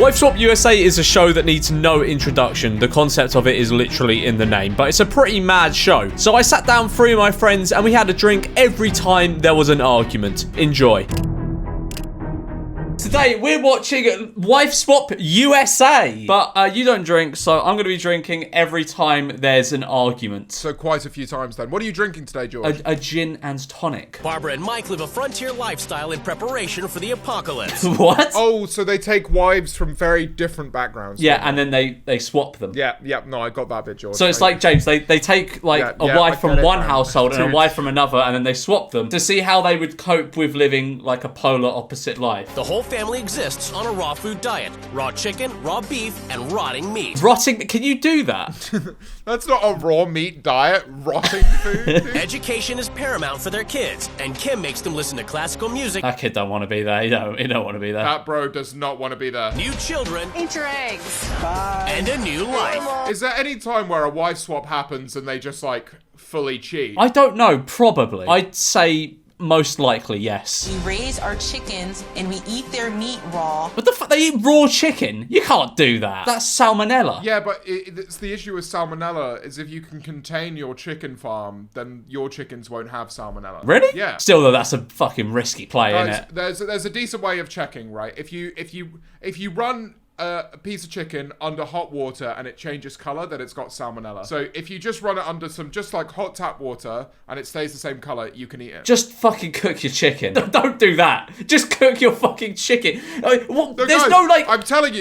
Wife Swap USA is a show that needs no introduction. The concept of it is literally in the name, but it's a pretty mad show. So I sat down 3 of my friends and we had a drink every time there was an argument. Enjoy. Today, we're watching Wife Swap USA. But you don't drink, so I'm going to be drinking every time there's an argument. So quite a few times then. What are you drinking today, George? A gin and tonic. Barbara and Mike live a frontier lifestyle in preparation for the apocalypse. What? Oh, so they take wives from very different backgrounds. Yeah, and then they swap them. Yeah, no, I got that bit, George. So it's like, James, they take like a wife from one household and a wife from another, and then they swap them to see how they would cope with living like a polar opposite life. The whole family exists on a raw food diet. Raw chicken, raw beef, and rotting meat. Rotting? Can you do that? That's not a raw meat diet, rotting food. Education is paramount for their kids, and Kim makes them listen to classical music. That kid don't want to be there. He don't want to be there. That bro does not want to be there. New children. Eat your eggs. Bye. And a new life. Is there any time where a wife swap happens and they just like fully cheat? I don't know. Probably. I'd say most likely, yes. We raise our chickens and we eat their meat raw. What the fuck? They eat raw chicken? You can't do that. That's salmonella. Yeah, but it's the issue with salmonella is if you can contain your chicken farm, then your chickens won't have salmonella. Really? Yeah. Still though, that's a fucking risky play, Guys, isn't it? there's a decent way of checking, right? If you run a piece of chicken under hot water and it changes color, then it's got salmonella. So if you just run it under some just like hot tap water and it stays the same color, you can eat it. Just fucking cook your chicken. Don't do that. Just cook your fucking chicken. There's guys, no like. I'm telling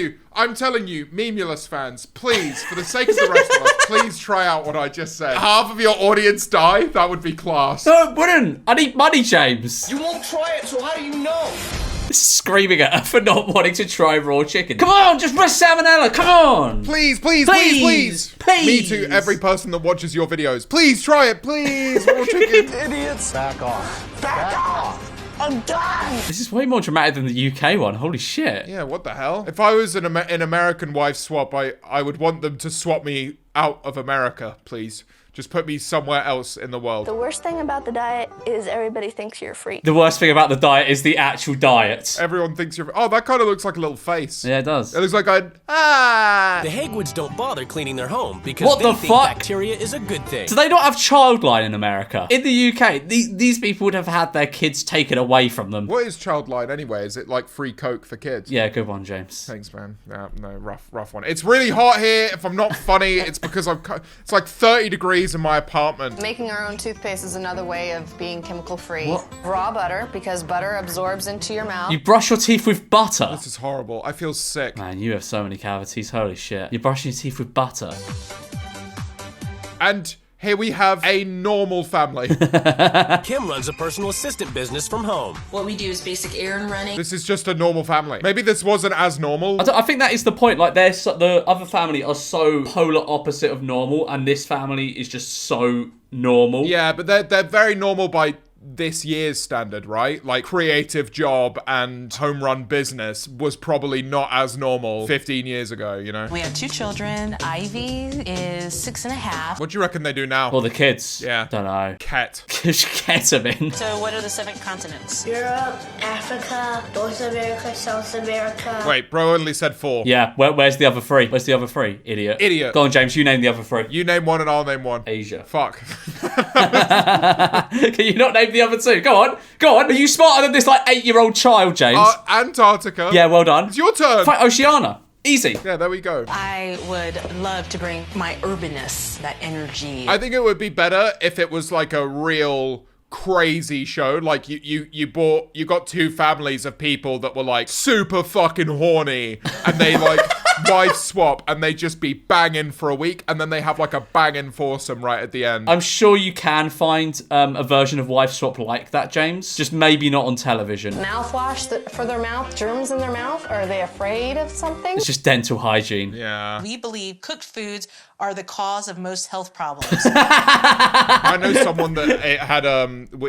you, Memulous fans, please, for the sake of the rest of us, please try out what I just said. Half of your audience die. That would be class. No, it wouldn't. I need money, James. You won't try it, so how do you know? Screaming at her for not wanting to try raw chicken. Come on, just press salmonella. Come on. Please. Please. Me to every person that watches your videos. Please try it, please. Raw chicken. Idiots. Back off. Back off. I'm done. This is way more dramatic than the UK one. Holy shit. Yeah, what the hell? If I was an American wife swap, I would want them to swap me out of America, please. Just put me somewhere else in the world. The worst thing about the diet is everybody thinks you're a freak. The worst thing about the diet is the actual diet. Everyone thinks you're... Oh, that kind of looks like a little face. Yeah, it does. It looks like The Hagwoods don't bother cleaning their home because What they the think fuck? bacteria is a good thing. Do they not have childline in America? In the UK, these people would have had their kids taken away from them. What is childline anyway? Is it like free Coke for kids? Yeah, good one, James. Thanks, man. Yeah, no, rough one. It's really hot here. If I'm not funny, it's because it's like 30 degrees in my apartment. Making our own toothpaste is another way of being chemical-free. What? Raw butter, because butter absorbs into your mouth. You brush your teeth with butter? This is horrible. I feel sick. Man, you have so many cavities. Holy shit. You're brushing your teeth with butter. And here we have a normal family. Kim runs a personal assistant business from home. What we do is basic errand running. This is just a normal family. Maybe this wasn't as normal. I think that is the point. Like, the other family are so polar opposite of normal, and this family is just so normal. Yeah, but they're very normal by this year's standard, right? Like creative job and home run business was probably not as normal 15 years ago, you know? We have 2 children. Ivy is 6.5. What do you reckon they do now? Or the kids. Yeah. Don't know. Ket. Ketamine. So what are the 7 continents? Europe, Africa, North America, South America. Wait, bro only said 4. Yeah, where's the other 3? Where's the other 3? Idiot. Idiot. Go on, James, you name the other 3. You name one and I'll name one. Asia. Fuck. Can you not name the other 2? Go on. Are you smarter than this, like, 8-year-old child, James? Antarctica. Yeah, well done. It's your turn. Fight Oceania. Easy. Yeah, there we go. I would love to bring my urbanness, that energy. I think it would be better if it was like a real crazy show. Like you got 2 families of people that were like super fucking horny and they like wife swap and they just be banging for a week and then they have like a banging foursome right at the end. I'm sure you can find a version of wife swap like that, James. Just maybe not on television. Mouthwash for their mouth, germs in their mouth? Are they afraid of something? It's just dental hygiene. Yeah. We believe cooked foods are the cause of most health problems. I know someone that had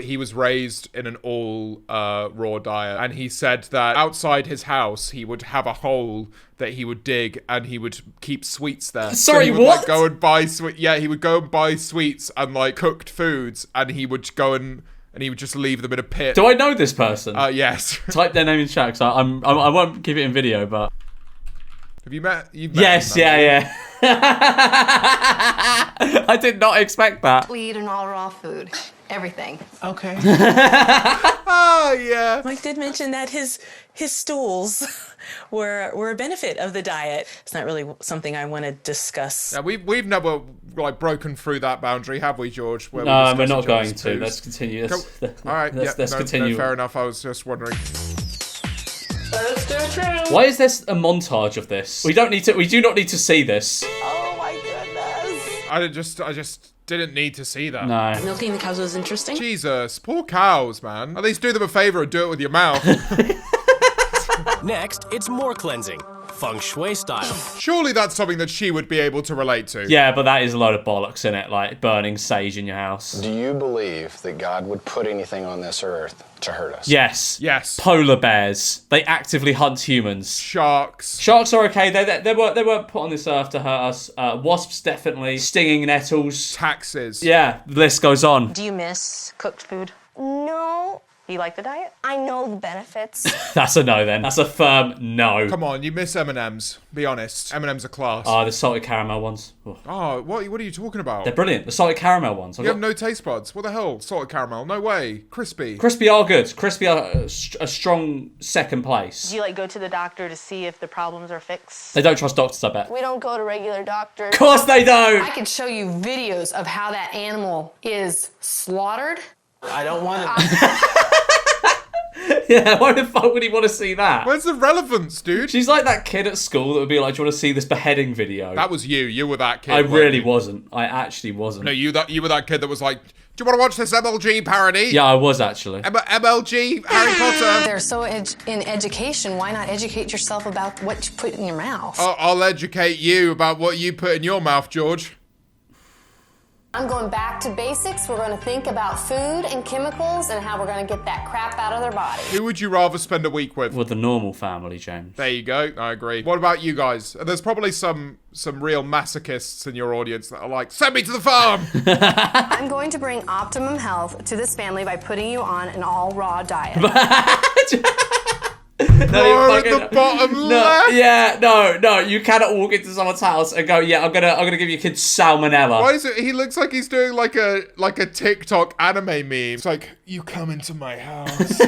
he was raised in an all raw diet, and he said that outside his house he would have a hole that he would dig and he would keep sweets there. Sorry, so he would, what? Like, go and buy he would go and buy sweets and like cooked foods, and he would go and he would just leave them in a pit. Do I know this person? Yes. Type their name in chat, 'cause I won't keep it in video, but... Have you met? Yes, yeah. I did not expect that. We eat an all raw food. Everything. Okay. Oh, yeah. Mike did mention that his stools were a benefit of the diet. It's not really something I want to discuss. Yeah, we've never like broken through that boundary, have we, George? Where No, we we're not discuss going each to. other's Let's continue. All right, let's no, continue. No, fair enough. I was just wondering. Why is this a montage of this? We do not need to see this. Oh my goodness. I just didn't need to see that. No. Milking the cows was interesting. Jesus, poor cows, man. At least do them a favor and do it with your mouth. Next, it's more cleansing. Feng Shui style. Surely that's something that she would be able to relate to. Yeah, but that is a load of bollocks, in it? Like burning sage in your house. Do you believe that God would put anything on this earth to hurt us? Yes. Yes. Polar bears. They actively hunt humans. Sharks. Sharks are okay. They weren't put on this earth to hurt us. Wasps, definitely. Stinging nettles. Taxes. Yeah, the list goes on. Do you miss cooked food? No, You like the diet? I know the benefits. That's a no then. That's a firm no. Come on, you miss M&Ms. Be honest. M&Ms are class. The salted caramel ones. Oh. Oh, what are you talking about? They're brilliant. The salted caramel ones. You have no taste buds. What the hell? Salted caramel? No way. Crispy. Crispy are good. Crispy are a strong second place. Do you go to the doctor to see if the problems are fixed? They don't trust doctors, I bet. We don't go to regular doctors. Of course they don't! I can show you videos of how that animal is slaughtered. I don't want to. Yeah, why the fuck would he want to see that? Where's the relevance, dude? She's like that kid at school that would be like, do you want to see this beheading video? That was you. You were that kid. I weren't really you? wasn't. I actually wasn't. No, you were that kid that was like, do you want to watch this MLG parody? Yeah, I was actually. MLG Harry Potter. They're so in education, why not educate yourself about what you put in your mouth? I'll educate you about what you put in your mouth, George. I'm going back to basics. We're going to think about food and chemicals and how we're going to get that crap out of their body. Who would you rather spend a week with? With the normal family, James. There you go. I agree. What about you guys? There's probably some real masochists in your audience that are like, send me to the farm. I'm going to bring optimum health to this family by putting you on an all raw diet. Or at the bottom left. Yeah, no, you cannot walk into someone's house and go, yeah, I'm gonna give your kid salmonella. Why is it? He looks like he's doing like a TikTok anime meme. It's like, you come into my house.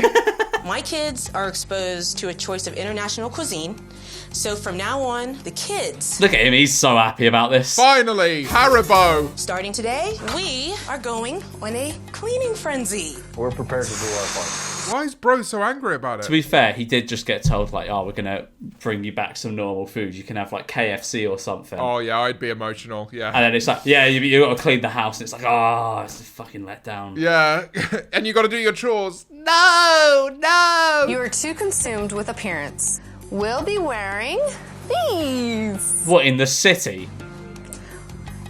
My kids are exposed to a choice of international cuisine. So from now on, the kids, Look at him, he's so happy about this. Finally, Haribo. starting today, we are going on a cleaning frenzy. We're prepared to do our part. Why is bro so angry about To it? be fair, he did just get told, like, oh, we're gonna bring you back some normal food. You can have, like, KFC or something. Oh yeah, I'd be emotional. Yeah. And then it's like, yeah, you got to clean the house. And it's like, oh, it's a fucking letdown. Yeah, and you got to do your chores. No. You are too consumed with appearance. We'll be wearing these. What, in the city?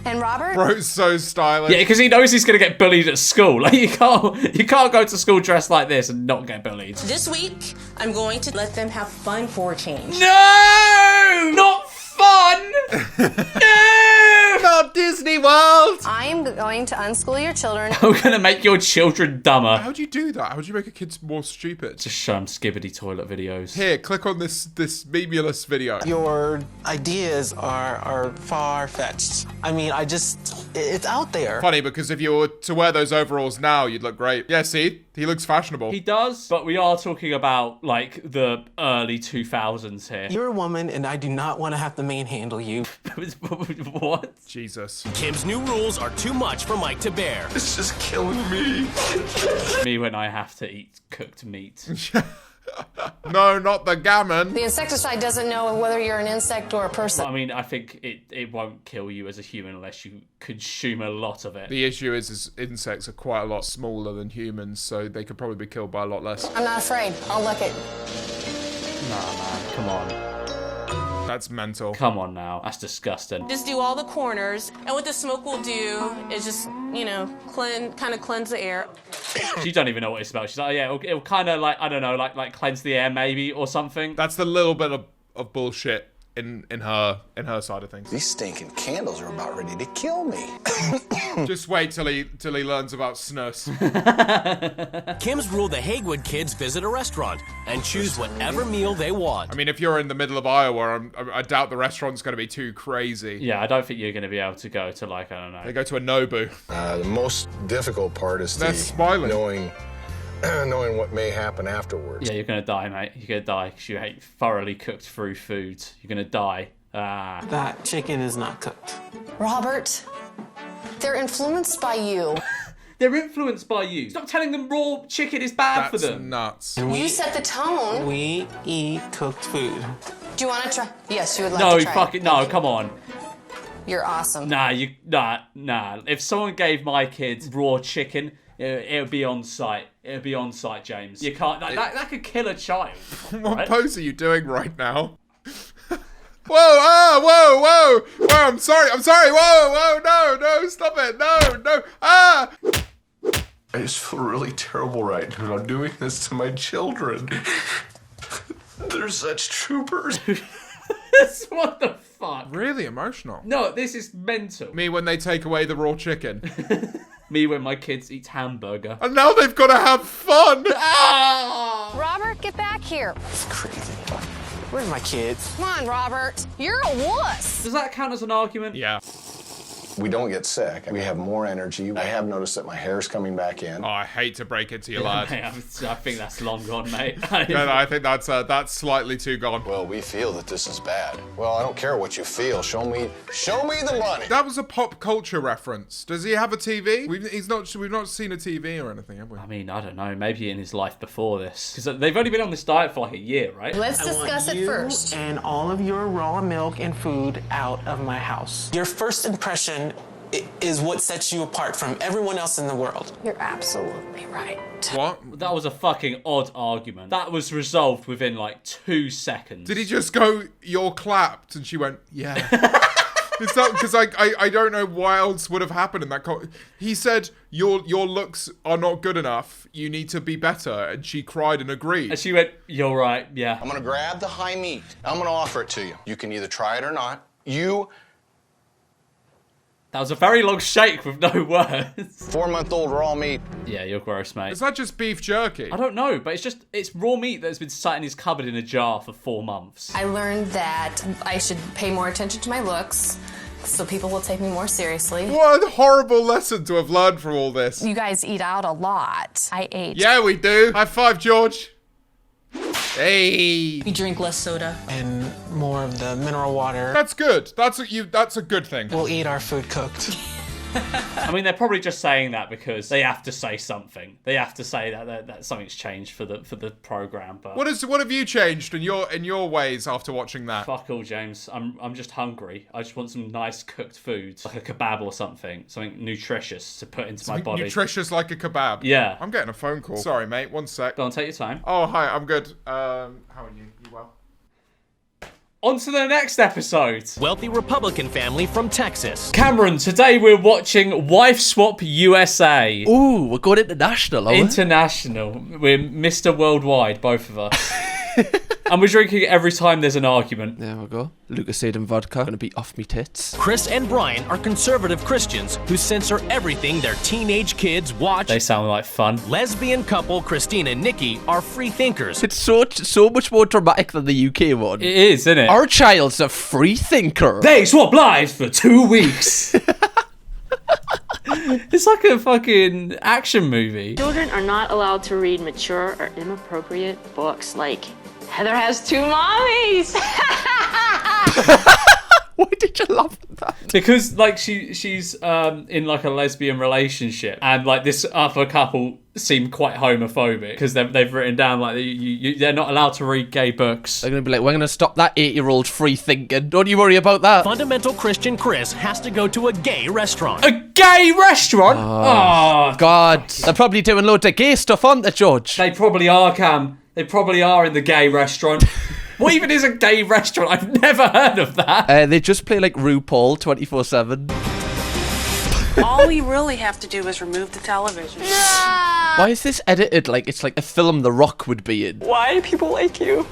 And Robert, Bro's so stylish. Yeah, because he knows he's gonna get bullied at school. Like you can't go to school dressed like this and not get bullied. This week, I'm going to let them have fun for a change. No, not fun. No, Not Disney World. I am going to unschool your children. I'm gonna make your children dumber. How'd you do that? How'd you make a kid more stupid? Just show them skibbity toilet videos. Here, click on this memulous video. Your ideas are far-fetched. I mean, it's out there. Funny because if you were to wear those overalls now, you'd look great. Yeah, see, he looks fashionable. He does, but we are talking about like the early 2000s here. You're a woman, and I do not want to have to manhandle you. What? Jesus. Kim's new rules are too much for Mike to bear. It's just killing me. Me when I have to eat cooked meat. No, not the gammon. The insecticide doesn't know whether you're an insect or a person. I mean, I think it won't kill you as a human unless you consume a lot of it. The issue is insects are quite a lot smaller than humans, so they could probably be killed by a lot less. I'm not afraid. I'll lick it. Nah, man, come on. That's mental. Come on now. That's disgusting. Just do all the corners, and what the smoke will do is just, cleanse the air. She don't even know what it smells. She's like, oh, yeah, it'll kind of like, I don't know, like cleanse the air maybe or something. That's the little bit of bullshit in her side of things. These stinking candles are about ready to kill me. Just wait till he learns about snus. Kim's ruled the Haywood kids visit a restaurant and choose whatever meal they want. I mean, if you're in the middle of Iowa, I doubt the restaurant's going to be too crazy. Yeah, I don't think you're going to be able to go to, like, I don't know. They go to a Nobu. The most difficult part is They're smiling. knowing what may happen afterwards. Yeah, you're going to die, mate. You're going to die because you hate thoroughly cooked through foods. You're going to die. That chicken is not cooked. Robert, they're influenced by you. They're influenced by you. Stop telling them raw chicken is bad for That's them. nuts. You set the tone. We eat cooked food. Do you want to try? Yes, you would like No, to try. fucking no, come on. You're awesome. Nah. If someone gave my kids raw chicken, it would be on site. It would be on site, James. You can't. That could kill a child. What right? pose are you doing right now? Whoa, I'm sorry, no, stop it, no, I just feel really terrible right now. I'm doing this to my children. They're such troopers. What the fuck? Really emotional. No, this is mental. Me when they take away the raw chicken. Me when my kids eat hamburger. And now they've got to have fun. Robert, get back here. It's crazy. Where's my kids? Come on, Robert. You're a wuss. Does that count as an argument? Yeah. We don't get sick. We have more energy. I have noticed that my hair's coming back in. Oh, I hate to break it to you, lad. Mate, I think that's long gone, mate. No, I think that's slightly too gone. Well, we feel that this is bad. Well, I don't care what you feel. Show me the money. That was a pop culture reference. Does he have a TV? We've not seen a TV or anything, have we? I mean, I don't know. Maybe in his life before this, because they've only been on this diet for like a year, right? Let's discuss it first. And all of your raw milk and food out of my house. Your first impression is what sets you apart from everyone else in the world. You're absolutely right. What? That was a fucking odd argument. That was resolved within like 2 seconds. Did he just go, "You're clapped," and she went, "Yeah"? Is that because I don't know what else would have happened in that? He said, "Your looks are not good enough. You need to be better," and she cried and agreed. And she went, "You're right, yeah." I'm gonna grab the high meat. I'm gonna offer it to you. You can either try it or not. That was a very long shake with no words. 4-month-old raw meat. Yeah, you're gross, mate. Is that just beef jerky? I don't know, but it's raw meat that's been sat in his cupboard in a jar for 4 months. I learned that I should pay more attention to my looks so people will take me more seriously. What a horrible lesson to have learned from all this. You guys eat out a lot. I ate. Yeah, we do. High five, George. Hey. We drink less soda. And more of the mineral water. That's good. That's a good thing. We'll eat our food cooked. I mean, they're probably just saying that because they have to say something. They have to say that something's changed for the program. But What have you changed in your ways after watching that? fuck all, James. I'm just hungry. I just want some nice cooked food, like a kebab or something nutritious to put into my body. Nutritious like a kebab. Yeah. I'm getting a phone call. Sorry, mate. 1 sec. Go on, take your time. Oh, hi. I'm good. How are you? You well? On to the next episode. Wealthy Republican family from Texas. Cameron, today we're watching Wife Swap USA. Ooh, we're going international, are we? International. We're Mr. Worldwide, both of us. And we're drinking it every time there's an argument. There we go. Lucasade and vodka. Gonna be off me tits. Chris and Brian are conservative Christians who censor everything their teenage kids watch. They sound like fun. Lesbian couple Christina and Nikki are free thinkers. It's so much more dramatic than the UK one. It is, isn't it? Our child's a free thinker. They swap lives for 2 weeks. It's like a fucking action movie. Children are not allowed to read mature or inappropriate books like Heather has 2 mommies. Why did you laugh at that? Because like she's in like a lesbian relationship, and like this other couple seem quite homophobic because they've written down like they're not allowed to read gay books. They're gonna be like, we're gonna stop that 8-year-old free thinking. Don't you worry about that. Fundamental Christian Chris has to go to a gay restaurant. A gay restaurant? Oh, God. They're probably doing loads of gay stuff, aren't they, George? They probably are, Cam. They probably are in the gay restaurant. What even is a gay restaurant? I've never heard of that. They just play like RuPaul 24/7. All we really have to do is remove the television. Why is this edited like it's like a film The Rock would be in? Why do people like you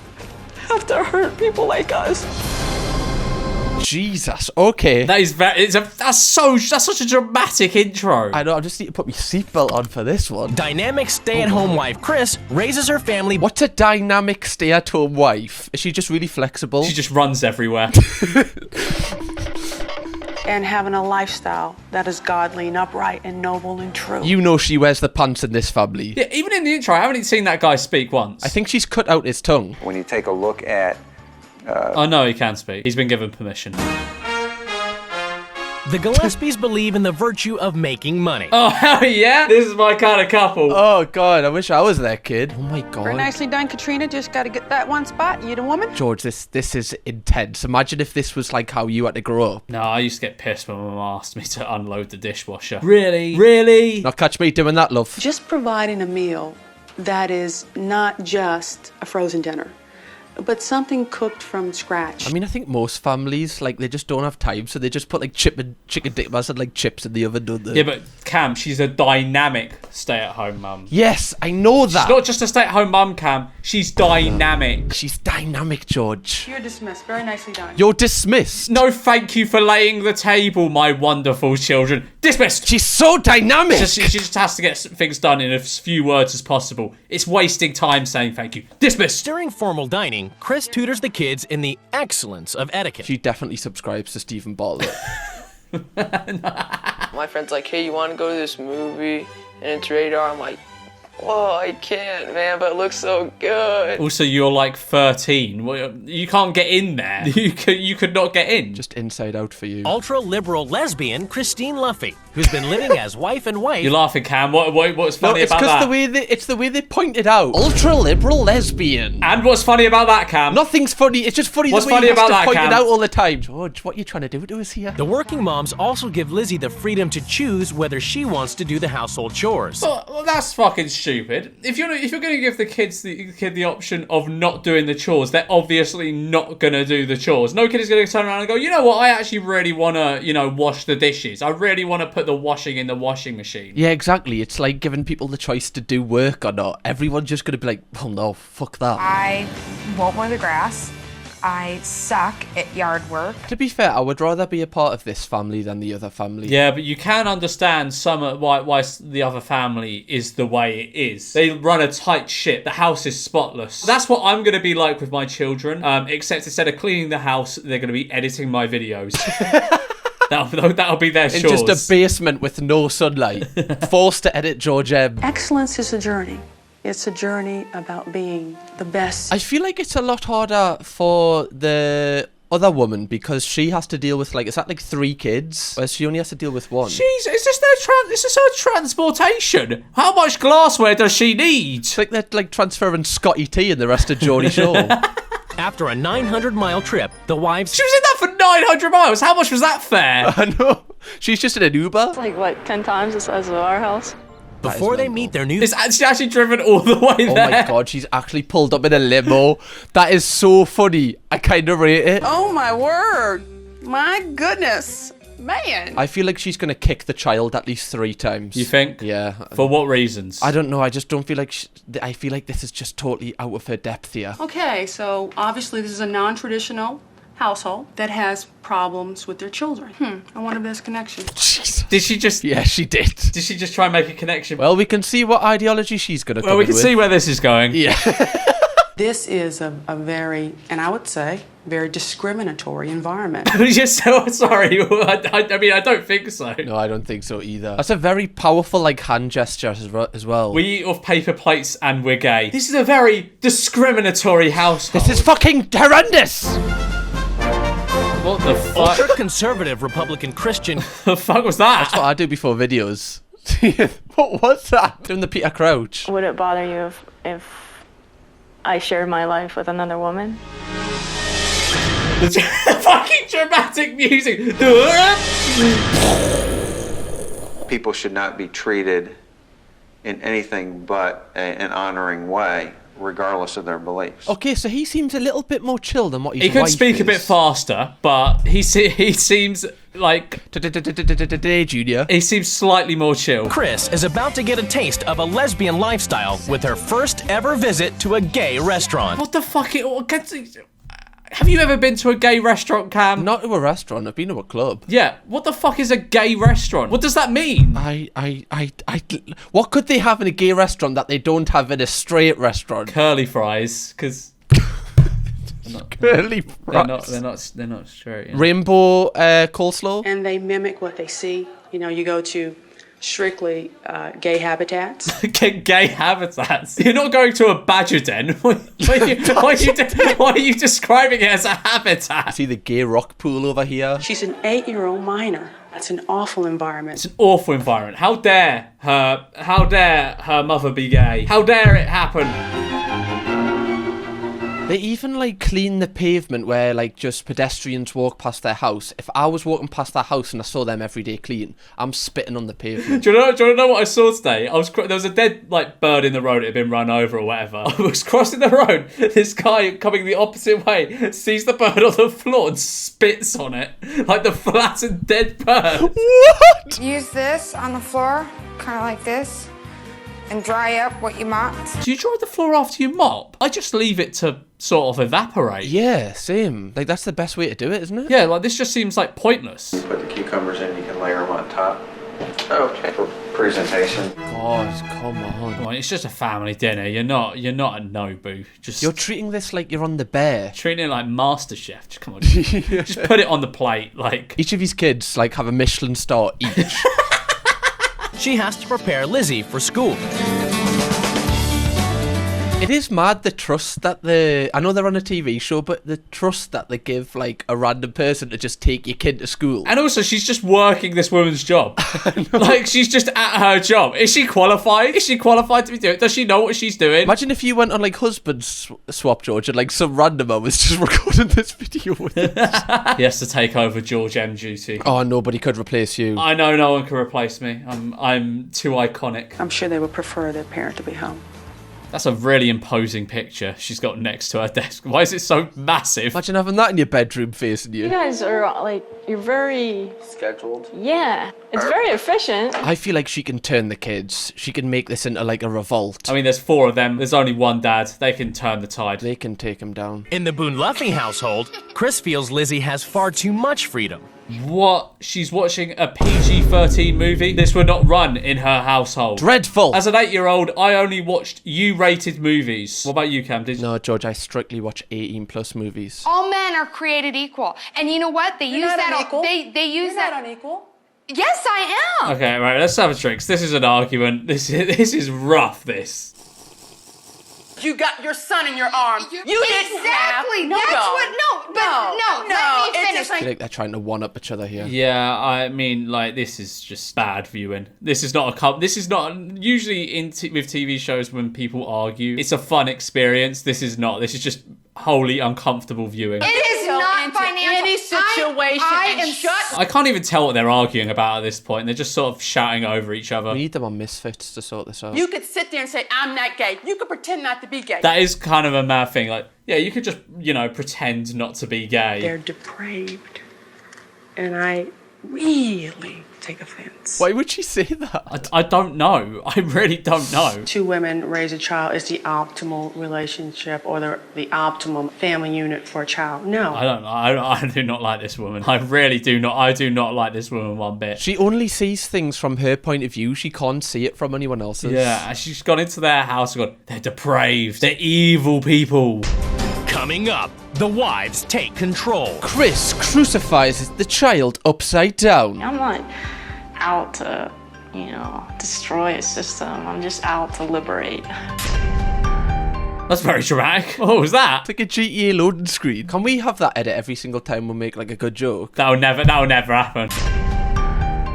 have to hurt people like us? Jesus. Okay. That's such a dramatic intro. I know. I just need to put my seatbelt on for this one. Dynamic stay-at-home wife Chris raises her family. What's a dynamic stay-at-home wife? Is she just really flexible? She just runs everywhere. And having a lifestyle that is godly and upright and noble and true. You know she wears the pants in this family. Yeah, even in the intro, I haven't seen that guy speak once. I think she's cut out his tongue. When you take a look at... I know he can speak. He's been given permission. The Gillespies believe in the virtue of making money. Oh, hell yeah? This is my kind of couple. Oh, God, I wish I was that kid. Oh, my God. Very nicely done, Katrina. Just got to get that one spot. You the woman? George, this is intense. Imagine if this was like how you had to grow up. No, I used to get pissed when my mum asked me to unload the dishwasher. Really? Really? Not catch me doing that, love. Just providing a meal that is not just a frozen dinner, but something cooked from scratch. I mean, I think most families, like, they just don't have time, so they just put, like, chicken dippers and, like, chips in the oven, don't they? Yeah, but Cam, she's a dynamic stay-at-home mum. Yes, I know that. She's not just a stay-at-home mum, Cam. She's dynamic. She's dynamic, George. You're dismissed. Very nicely done. You're dismissed. No, thank you for laying the table, my wonderful children. Dismissed. She's so dynamic. She just has to get things done in as few words as possible. It's wasting time saying thank you. Dismissed. During formal dining, Chris tutors the kids in the excellence of etiquette. She definitely subscribes to Stephen Bartlett. My friend's like, hey, you want to go to this movie? And it's radar. I'm like, whoa, I can't, man, but it looks so good. Also, you're like 13. Well, you can't get in there. You could not get in. Just inside out for you. Ultra-liberal lesbian Christine Luffy, who's been living as wife and wife. You're laughing, Cam. What's funny about that? It's the way they pointed out. Ultra-liberal lesbian. And what's funny about that, Cam? Nothing's funny. It's just funny what's the way funny he has about to that, point Cam? it out all the time. George, what are you trying to do to us here? The working moms also give Lizzie the freedom to choose whether she wants to do the household chores. Well, that's fucking stupid. If you're going to give the kid the option of not doing the chores, they're obviously not going to do the chores. No kid is going to turn around and go, you know what, I actually really want to, wash the dishes. I really want to put the washing in the washing machine. Yeah, exactly. It's like giving people the choice to do work or not. Everyone's just going to be like, oh no, fuck that. I won't mow the grass. I suck at yard work. To be fair, I would rather be a part of this family than the other family. Yeah, but you can understand why the other family is the way it is. They run a tight ship. The house is spotless. That's what I'm going to be like with my children, except instead of cleaning the house, they're going to be editing my videos. That'll be their chores. In just a basement with no sunlight. Forced to edit George M. Excellence is a journey. It's a journey about being the best. I feel like it's a lot harder for the other woman because she has to deal with, like, is that like 3 kids? Whereas she only has to deal with 1. Jeez, is this her transportation? How much glassware does she need? It's like they're like transferring Scotty T and the rest of Geordie Shore. After a 900-mile trip, the wives... She was in that for 900 miles. How much was that fare? I know. She's just in an Uber. It's like, what, 10 times the size of our house? Before they meet their new... She's actually driven all the way there. Oh my God, she's actually pulled up in a limo. That is so funny. I kind of rate it. Oh my word. My goodness. Man. I feel like she's going to kick the child at least 3 times. You think? Yeah. For what reasons? I don't know. I just don't feel like... I feel like this is just totally out of her depth here. Okay, so obviously this is a non-traditional household that has problems with their children. I wonder if there's a connection. Jeez. Did she just... Yeah, she did. Did she just try and make a connection? Well, we can see what ideology she's going to come Well, we can with. see where this is going. Yeah. This is a very, and I would say, very discriminatory environment. Just so sorry. I mean, I don't think so. No, I don't think so either. That's a very powerful, like, hand gesture as well. We eat off paper plates and we're gay. This is a very discriminatory household. This is fucking horrendous! What the fuck? Ultra-conservative Republican Christian... The fuck was that? That's what I do before videos. What was that? Doing the Peter Crouch. Would it bother you if I shared my life with another woman? The fucking dramatic music. People should not be treated in anything but an honoring way, regardless of their beliefs. Okay, so he seems a little bit more chill than what his He could wife speak is. a bit faster, but he seems like... Junior. He seems slightly more chill. Chris is about to get a taste of a lesbian lifestyle with her first ever visit to a gay restaurant. What the fuck? Have you ever been to a gay restaurant, Cam? Not to a restaurant. I've been to a club. Yeah. What the fuck is a gay restaurant? What does that mean? What could they have in a gay restaurant that they don't have in a straight restaurant? Curly fries, because curly fries. They're not straight. Yeah. Rainbow coleslaw. And they mimic what they see. You know, you go to strictly gay habitats. Gay habitats? You're not going to a badger den. Why are you describing it as a habitat? See the gay rock pool over here? She's an 8-year-old minor. That's an awful environment. It's an awful environment. How dare her mother be gay? How dare it happen? They even like clean the pavement where like just pedestrians walk past their house. If I was walking past that house and I saw them every day clean, I'm spitting on the pavement. Do you want to know what I saw today? There was a dead like bird in the road. It had been run over or whatever. I was crossing the road. This guy coming the opposite way sees the bird on the floor and spits on it like the flattened dead bird. What? Use this on the floor, kind of like this, and dry up what you mopped. Do you dry the floor after you mop? I just leave it to sort of evaporate. Yeah, same. Like, that's the best way to do it, isn't it? Yeah, like, this just seems, like, pointless. Put the cucumbers in, you can layer them on top. Okay. For presentation. God, come on. Come on, it's just a family dinner. You're not a Nobu. You're treating this like you're on the Bear. Treating it like MasterChef. Just come on. Just put it on the plate, like... Each of these kids, like, have a Michelin star each. She has to prepare Lizzie for school. It is mad the trust that I know they're on a TV show, but the trust that they give like a random person to just take your kid to school. And also, she's just working this woman's job. Like, she's just at her job. Is she qualified? Is she qualified to be doing it? Does she know what she's doing? Imagine if you went on like husband swap, George, and like some randomer was just recording this video with us. He has to take over George M duty. Oh, nobody could replace you. I know no one can replace me. I'm too iconic. I'm sure they would prefer their parent to be home. That's a really imposing picture she's got next to her desk. Why is it so massive? Imagine having that in your bedroom facing you. You guys are like, you're very... scheduled. Yeah, it's very efficient. I feel like she can turn the kids. She can make this into like a revolt. I mean, there's 4 of them. There's only one dad. They can turn the tide. They can take him down. In the Boone-Luffy household, Chris feels Lizzie has far too much freedom. What? She's watching a PG-13 movie? This would not run in her household. Dreadful. As an 8-year-old, I only watched U-rated movies. What about you, Cam? No, George, I strictly watch 18+ movies. All men are created equal. And you know what? They use that. They use that. unequal. Yes, I am. Okay, right, let's have a drink. This is an argument. This is rough, this. You got your son in your arms. You didn't have. Exactly. No, That's no. what. No, but no. Let me finish. I feel like they're trying to one-up each other here. Yeah, I mean, like, this is just bad viewing. This is not usually with TV shows when people argue, it's a fun experience. This is not. This is just wholly uncomfortable viewing. It is not financial. Any situation I can't even tell what they're arguing about at this point. They're just sort of shouting over each other. We need them on Misfits to sort this out. You could sit there and say, I'm not gay. You could pretend not to be gay. That is kind of a mad thing. Like, yeah, you could just, pretend not to be gay. They're depraved. And I really take offense. Why would she say that? I don't know. I really don't know. 2 women raise a child is the optimal relationship or the optimum family unit for a child. No. I don't know. I do not like this woman. I really do not. I do not like this woman one bit. She only sees things from her point of view. She can't see it from anyone else's. Yeah, she's gone into their house and gone, they're depraved. They're evil people. Coming up, the wives take control. Chris crucifies the child upside down. I'm not out to, destroy a system. I'm just out to liberate. That's very dramatic. What was that? It's like a GTA loading screen. Can we have that edit every single time we make like a good joke? That'll never happen.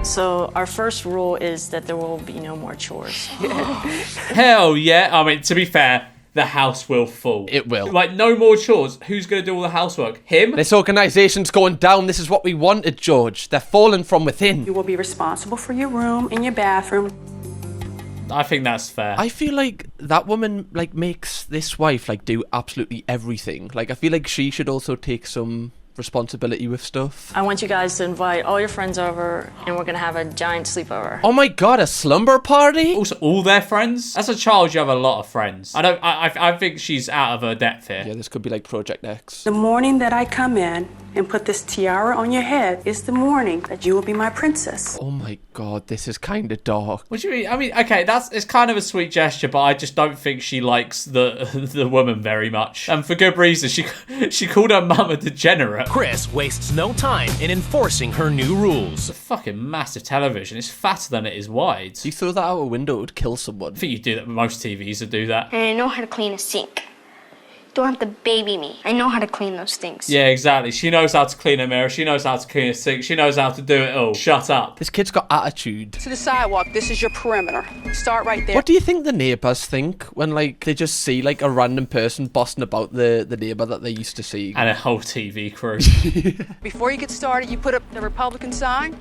So our first rule is that there will be no more chores. Hell yeah. I mean, to be fair, the house will fall. It will. Like, no more chores. Who's going to do all the housework? Him? This organisation's going down. This is what we wanted, George. They're falling from within. You will be responsible for your room and your bathroom. I think that's fair. I feel like that woman, like, makes this wife, like, do absolutely everything. Like, I feel like she should also take some responsibility with stuff. I want you guys to invite all your friends over, and we're gonna have a giant sleepover. Oh my god, a slumber party? Also, all their friends? As a child, you have a lot of friends. I think she's out of her depth here. Yeah, this could be like Project X. The morning that I come in and put this tiara on your head is the morning that you will be my princess. Oh my god, this is kind of dark. What do you mean? I mean, okay, it's kind of a sweet gesture, but I just don't think she likes the woman very much. And for good reason. She called her mum a degenerate. Chris wastes no time in enforcing her new rules. It's a fucking massive television. It's fatter than it is wide. You throw that out a window, it would kill someone. I think you do that. Most TVs would do that. And I know how to clean a sink. Don't have to baby me. I know how to clean those things. Yeah, exactly. She knows how to clean a mirror. She knows how to clean a sink. She knows how to do it all. Shut up. This kid's got attitude. To the sidewalk, this is your perimeter. Start right there. What do you think the neighbours think when, like, they just see, like, a random person bossing about the neighbour that they used to see? And a whole TV crew. Before you get started, you put up the Republican sign.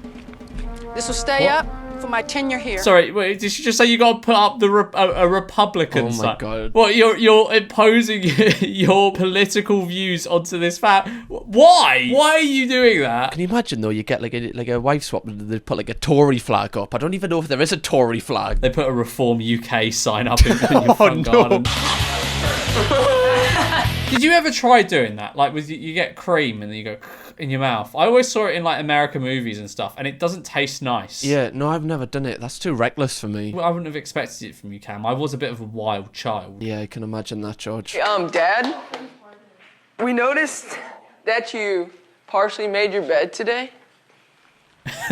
This will stay up for my tenure here. Sorry, wait, did she just say you got to put up a Republican sign? Oh my god. What, you're imposing your political views onto this fact? Why? Why are you doing that? Can you imagine though, you get like a wife swap and they put like a Tory flag up. I don't even know if there is a Tory flag. They put a Reform UK sign up in your front garden. Did you ever try doing that? Like, you get cream and then you go in your mouth. I always saw it in like American movies and stuff, and it doesn't taste nice. Yeah, no, I've never done it. That's too reckless for me. Well, I wouldn't have expected it from you, Cam. I was a bit of a wild child. Yeah, I can imagine that, George. Dad, we noticed that you partially made your bed today.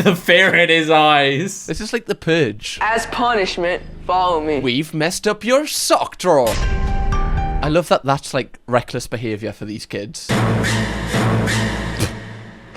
The fear in his eyes. This is like The Purge. As punishment, follow me. We've messed up your sock drawer. I love that that's like reckless behaviour for these kids.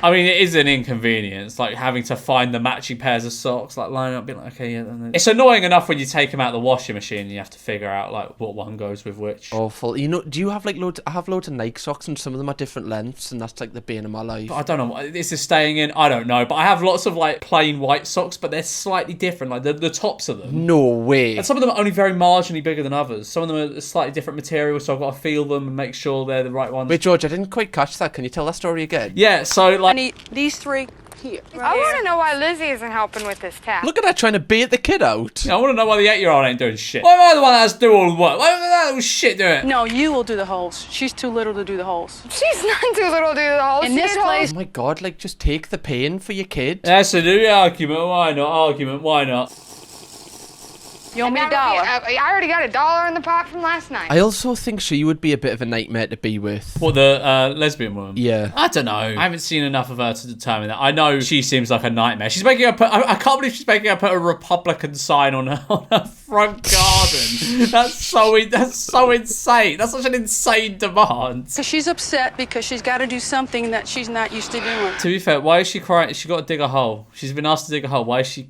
I mean, it is an inconvenience, like having to find the matching pairs of socks, like lining up, being like, okay, yeah. And then... It's annoying enough when you take them out of the washing machine and you have to figure out like what one goes with which. Awful. You know, do you have like loads? I have loads of Nike socks and some of them are different lengths, and that's like the bane of my life. I don't know what this is staying in. I don't know, but I have lots of like plain white socks, but they're slightly different, like the tops of them. No way. And some of them are only very marginally bigger than others. Some of them are slightly different material, so I've got to feel them and make sure they're the right ones. Wait, George, I didn't quite catch that. Can you tell that story again? Yeah, so like I need these three here. I want to know why Lizzie isn't helping with this task. Look at her trying to bait the kid out. I want to know why the 8-year-old ain't doing shit. Why am I the one that has to do all the work? Why am I that little shit do it? No, you will do the holes. She's too little to do the holes. She's not too little to do the holes. In this place. Oh my god, like just take the pain for your kid. That's a new argument. Why not? Argument. Why not? You owe me $1. I already got $1 in the pot from last night. I also think she would be a bit of a nightmare to be with. What, the lesbian woman? Yeah. I don't know. I haven't seen enough of her to determine that. I know she seems like a nightmare. She's making her put... I can't believe she's making her put a Republican sign on her front garden. That's so insane. That's such an insane demand. Because she's upset because she's got to do something that she's not used to doing. To be fair, why is she crying? She got to dig a hole. She's been asked to dig a hole. Why is she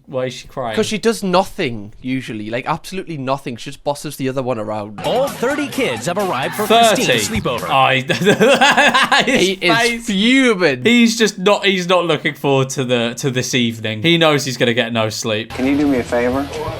crying? Because she does nothing, usually. Like, absolutely nothing. She just bosses the other one around. All 30 kids have arrived for Christine's sleepover. He is fuming. He's not looking forward to this evening. He knows he's going to get no sleep. Can you do me a favor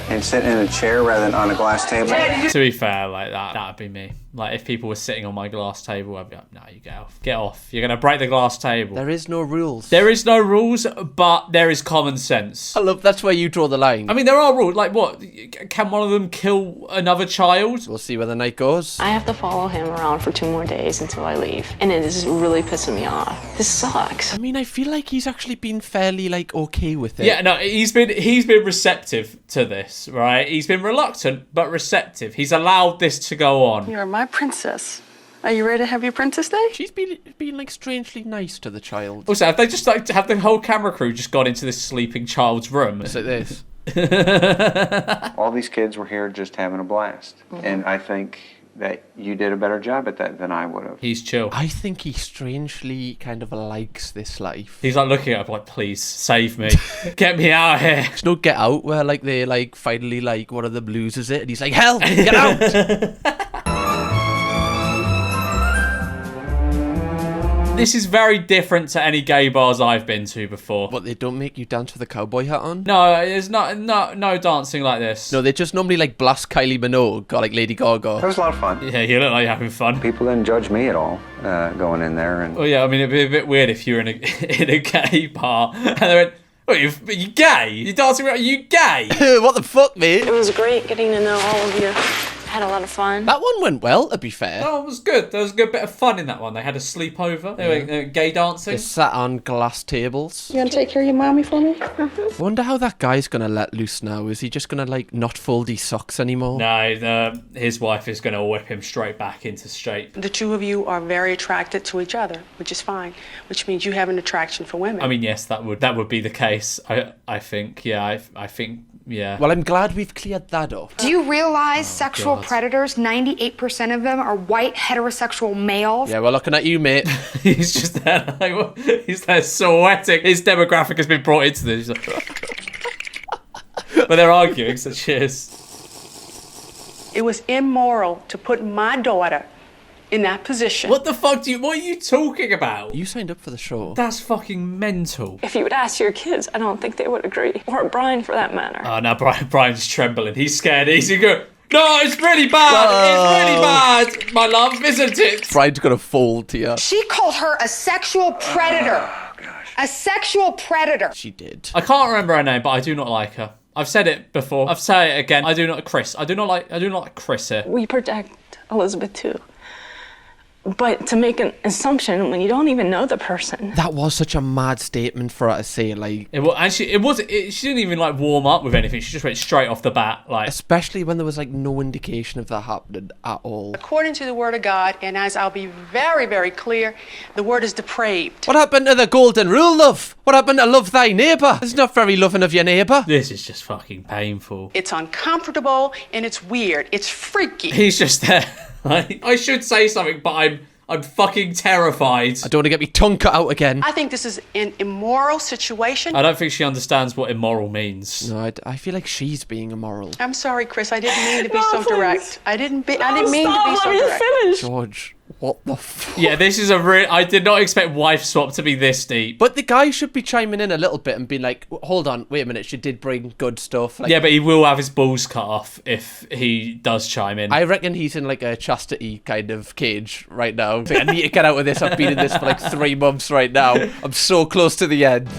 and sit in a chair rather than on a glass table? To be fair, like that'd be me. Like if people were sitting on my glass table, I'd be like, no, you get off. Get off. You're going to break the glass table. There is no rules. There is no rules, but there is common sense. I love that's where you draw the line. I mean, there are rules. Like what? Can one of them kill another child? We'll see where the night goes. I have to follow him around for 2 more days until I leave. And it is really pissing me off. This sucks. I mean, I feel like he's actually been fairly, like, okay with it. Yeah, no, he's been receptive to this, right? He's been reluctant, but receptive. He's allowed this to go on. You're my princess. Are you ready to have your princess day? She's been like strangely nice to the child. Also, have they just like have the whole camera crew just gone into this sleeping child's room? It's like this. All these kids were here just having a blast. Mm-hmm. And I think that you did a better job at that than I would have. He's chill. I think he strangely kind of likes this life. He's like looking at her like, please, save me. Get me out of here. There's no Get Out where like they like finally like one of them loses it and he's like, help, get out. This is very different to any gay bars I've been to before. What, they don't make you dance with a cowboy hat on? No, there's no dancing like this. No, they just normally like blast Kylie Minogue or like Lady Gaga. It was a lot of fun. Yeah, you look like you're having fun. People didn't judge me at all going in there. And well, yeah, I mean, it'd be a bit weird if you were in a gay bar and they went, "Oh, you gay? You're dancing around? You gay?" What the fuck, mate? It was great getting to know all of you. Had a lot of fun. That one went well, to be fair. Oh, it was good. There was a good bit of fun in that one. They had a sleepover. They were gay dancing. They sat on glass tables. You gonna take care of your mommy for me? Wonder how that guy's gonna let loose now. Is he just gonna like not fold his socks anymore? No, his wife is gonna whip him straight back into shape. The two of you are very attracted to each other, which is fine, which means you have an attraction for women. I mean, yes, that would be the case. I think. Yeah, I think. Yeah. Well, I'm glad we've cleared that up. Do you realize sexual God. predators, 98% of them are white heterosexual males? Yeah, we're looking at you, mate. He's just there, like, he's there sweating. His demographic has been brought into this. He's like, but they're arguing, so cheers. It was immoral to put my daughter in that position. What the fuck what are you talking about? You signed up for the show. That's fucking mental. If you would ask your kids, I don't think they would agree. Or Brian, for that matter. Oh, now Brian's trembling. He's scared. He's going, "No, it's really bad. It's really bad, my love, isn't it?" Brian's gonna fold here. She called her a sexual predator. A sexual predator. She did. I can't remember her name, but I do not like her. I've said it before. I've said it again. I do not like Chris here. We protect Elizabeth too. But to make an assumption when you don't even know the person. That was such a mad statement for her to say, like... She didn't even, like, warm up with anything. She just went straight off the bat, like... Especially when there was, like, no indication of that happening at all. According to the Word of God, and as I'll be very, very clear, the word is depraved. What happened to the golden rule, love? What happened to love thy neighbour? It's not very loving of your neighbour. This is just fucking painful. It's uncomfortable, and it's weird. It's freaky. He's just there. I should say something, but I'm fucking terrified. I don't want to get my tongue cut out again. I think this is an immoral situation. I don't think she understands what immoral means. No, I feel like she's being immoral. I'm sorry, Chris. I didn't mean to be so direct. I didn't mean to be so direct. Finish. George, what the fuck? Yeah, this is I did not expect wife swap to be this deep. But the guy should be chiming in a little bit and being like, hold on, wait a minute, she did bring good stuff. Like, yeah, but he will have his balls cut off if he does chime in. I reckon he's in like a chastity kind of cage right now. Like, I need to get out of this. I've been in this for like 3 months right now. I'm so close to the end.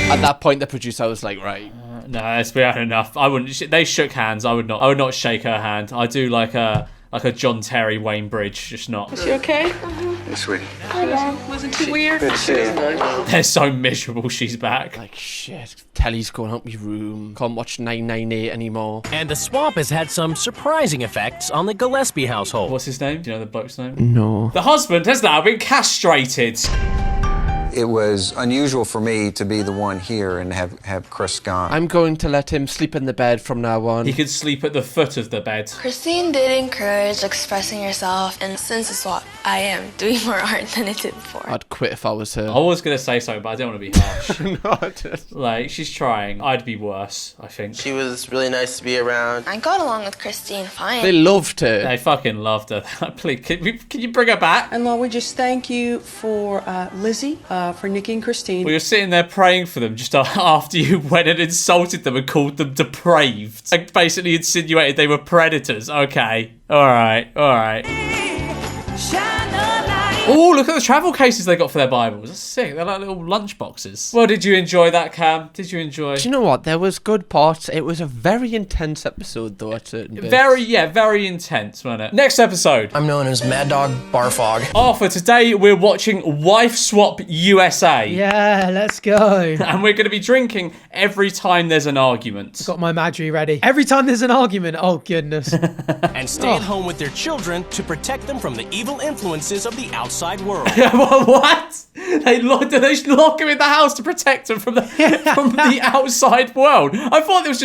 At that point, the producer was like, right. No, it's been enough. I wouldn't. They shook hands. I would not shake her hand. I do like a John Terry Wayne Bridge, just not. Is she okay? Hey, sweetie. Wasn't too weird? Good to see you. They're so miserable she's back. Like, shit, telly's going out my room. Can't watch 998 anymore. And the swap has had some surprising effects on the Gillespie household. What's his name? Do you know the bloke's name? No. The husband has now been castrated. It was unusual for me to be the one here and have Chris gone. I'm going to let him sleep in the bed from now on. He could sleep at the foot of the bed. Christine did encourage expressing yourself, and since the swap, I am doing more art than I did before. I'd quit if I was her. I was going to say something, but I don't want to be harsh. No, I just... Like, she's trying. I'd be worse, I think. She was really nice to be around. I got along with Christine fine. They loved her. They fucking loved her. Please, can you bring her back? And Lord, we just thank you for Lizzie, for Nikki and Christine. Well, you're sitting there praying for them just after you went and insulted them and called them depraved. Like, basically insinuated they were predators. Okay. All right. Oh, look at the travel cases they got for their Bibles. That's sick. They're like little lunch boxes. Well, did you enjoy that, Cam? Did you enjoy? Do you know what? There was good parts. It was a very intense episode, though, at certain bits. Very intense, wasn't it? Next episode. I'm known as Mad Dog Barfog. For today, we're watching Wife Swap USA. Yeah, let's go. And we're going to be drinking every time there's an argument. Got my Madry ready. Every time there's an argument, oh goodness. And stay at home with their children to protect them from the evil influences of the outside world. What? They lock him in the house to protect him from the outside world. I thought this